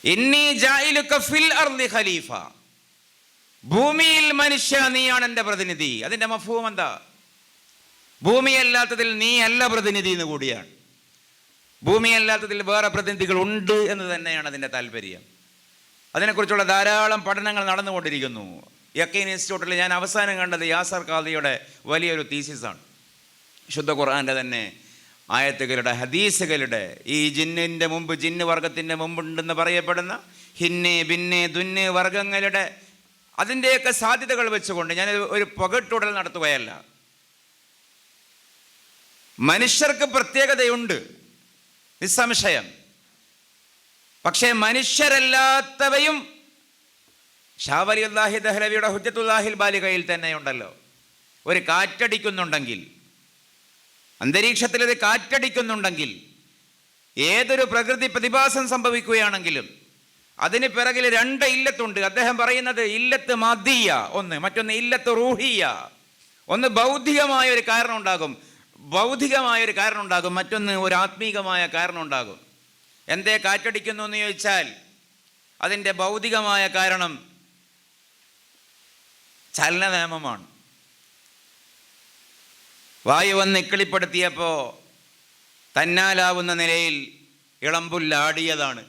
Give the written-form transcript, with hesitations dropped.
ഇന്നി ജായിലുക ഫിൽ അർളി ഖലീഫ, ഭൂമിയിൽ മനുഷ്യ നീയാണ് എൻ്റെ പ്രതിനിധി. അതിൻ്റെ മഫ്ഹൂം എന്താ? ഭൂമിയല്ലാത്തതിൽ നീ അല്ല പ്രതിനിധി എന്ന് കൂടിയാണ്. ഭൂമിയല്ലാത്തതിൽ വേറെ പ്രതിനിധികൾ ഉണ്ട് എന്ന് തന്നെയാണ് അതിൻ്റെ താല്പര്യം. അതിനെക്കുറിച്ചുള്ള ധാരാളം പഠനങ്ങൾ നടന്നുകൊണ്ടിരിക്കുന്നു. യക്കീൻ ഇൻസ്റ്റിറ്റ്യൂട്ടിൽ ഞാൻ അവസാനം കണ്ടത് യാസർ ഖാദിയുടെ വലിയൊരു തീസിസാണ്. ശുദ്ധ ഖുർആൻ്റെ തന്നെ ആയത്തുകളുടെ, ഹദീസുകളുടെ, ഈ ജിന്നിൻ്റെ മുമ്പ്, ജിന്ന് വർഗത്തിൻ്റെ മുമ്പുണ്ടെന്ന് പറയപ്പെടുന്ന ഹിന്നെ, ബിന്നെ, ദുന്ന് വർഗങ്ങളുടെ അതിൻ്റെയൊക്കെ സാധ്യതകൾ വെച്ചുകൊണ്ട് ഞാൻ ഒരു പകട്ടുടൽ നടത്തുകയല്ല. മനുഷ്യർക്ക് പ്രത്യേകതയുണ്ട്, നിസ്സംശയം. പക്ഷേ മനുഷ്യരല്ലാത്തവയും ഷാ വലിയുല്ലാഹി ദഹ്ലവിയുടെ ഹുജ്ജത്തുല്ലാഹിൽ ബാലികയിൽ തന്നെയുണ്ടല്ലോ. ഒരു കാറ്റടിക്കുന്നുണ്ടെങ്കിൽ, അന്തരീക്ഷത്തിൽ ഇത് കാറ്റടിക്കുന്നുണ്ടെങ്കിൽ, ഏതൊരു പ്രകൃതി പ്രതിഭാസം സംഭവിക്കുകയാണെങ്കിലും അതിന് പിറകിൽ രണ്ട് ഇല്ലത്തുണ്ട്. അദ്ദേഹം പറയുന്നത് ഇല്ലത്ത് മാദിയ ഒന്ന്, മറ്റൊന്ന് ഇല്ലത്ത് റൂഹിയ. ഒന്ന് ഭൗതികമായ ഒരു കാരണം ഉണ്ടാകും, ഭൗതികമായൊരു കാരണം ഉണ്ടാകും, മറ്റൊന്ന് ഒരു ആത്മീകമായ കാരണം ഉണ്ടാകും. എന്തേ കാറ്റടിക്കുന്നു എന്ന് ചോദിച്ചാൽ അതിൻ്റെ ഭൗതികമായ കാരണം ചലന നിയമമാണ്. വായു വന്ന് ഇക്കിളിപ്പെടുത്തിയപ്പോൾ തന്നാലാവുന്ന നിലയിൽ ഇളമ്പുല്ലാടിയതാണ്.